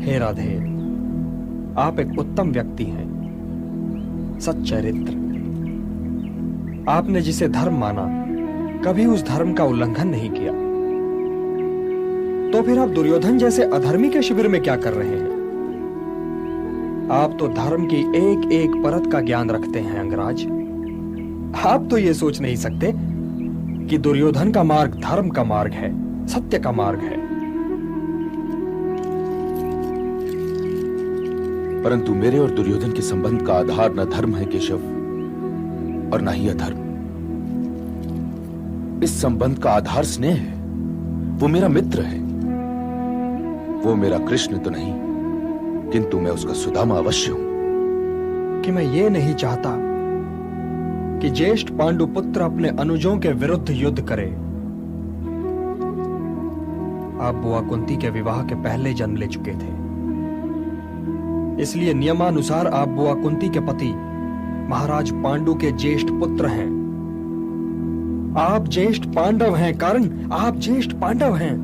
हे राधे, आप एक उत्तम व्यक्ति हैं, सच्चरित्र। आपने जिसे धर्म माना, कभी उस धर्म का उल्लंघन नहीं किया। तो फिर आप दुर्योधन जैसे अधर्मी के शिविर में क्या कर रहे हैं? आप तो धर्म की एक एक परत का ज्ञान रखते हैं अंगराज। आप तो ये सोच नहीं सकते कि दुर्योधन का मार्ग धर्म का मार्ग है, सत्य का मार्ग है। परंतु मेरे और दुर्योधन के संबंध का आधार न धर्म है केशव, और न ही अधर्म। इस संबंध का आधार स्नेह है। वो मेरा मित्र है। वो मेरा कृष्ण तो नहीं, किंतु मैं उसका सुदामा अवश्य हूं। कि मैं ये नहीं चाहता कि ज्येष्ठ पांडुपुत्र अपने अनुजों के विरुद्ध युद्ध करे। आप बुआ कुंती के विवाह के पहले जन्म ले चुके थे, इसलिए नियमानुसार आप बुआ कुंती के पति महाराज पांडु के ज्येष्ठ पुत्र हैं। आप ज्येष्ठ पांडव हैं कर्ण, आप ज्येष्ठ पांडव हैं।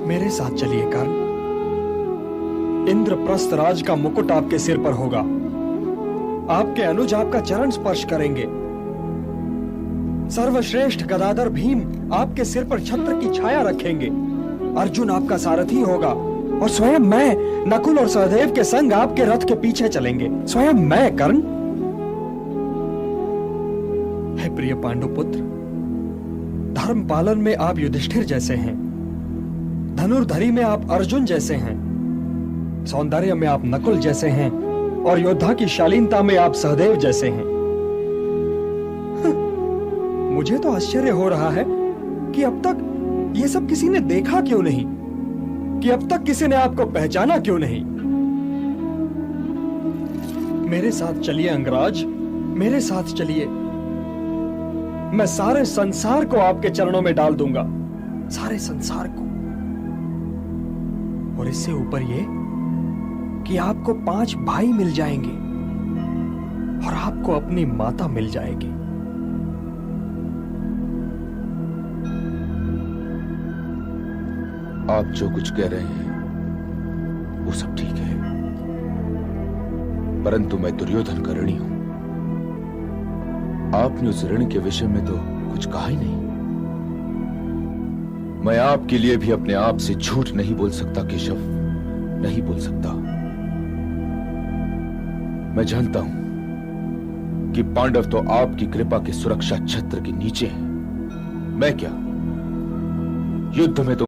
मेरे साथ चलिए कर्ण। इंद्रप्रस्थ राज का मुकुट आपके सिर पर होगा। आपके अनुज आपका चरण स्पर्श करेंगे। सर्वश्रेष्ठ गदाधर भीम आपके सिर पर छत्र की छाया रखेंगे। अर्जुन आपका सारथी होगा और स्वयं मैं नकुल और सहदेव के संग आपके रथ के पीछे चलेंगे। स्वयं मैं कर्ण। हे प्रिय पांडुपुत्र, धर्म पालन में आप युधिष्ठिर जैसे हैं, धनुर्धरी में आप अर्जुन जैसे हैं, सौंदर्य में आप नकुल जैसे हैं और योद्धा की शालीनता में आप सहदेव जैसे हैं। मुझे तो आश्चर्य हो रहा है कि अब तक ये सब किसी ने देखा क्यों नहीं, कि अब तक किसी ने आपको पहचाना क्यों नहीं। मेरे साथ चलिए अंगराज, मेरे साथ चलिए। मैं सारे संसार को आपके चरणों में डाल दूंगा, सारे संसार को। और इससे ऊपर ये कि आपको 5 भाई मिल जाएंगे और आपको अपनी माता मिल जाएगी। आप जो कुछ कह रहे हैं वो सब ठीक है, परंतु मैं दुर्योधन का ऋणी हूं। आपने उस ऋण के विषय में तो कुछ कहा ही नहीं। मैं आपके लिए भी अपने आप से झूठ नहीं बोल सकता केशव, नहीं बोल सकता। मैं जानता हूं कि पांडव तो आपकी कृपा के सुरक्षा छत्र के नीचे हैं। मैं क्या, युद्ध में तो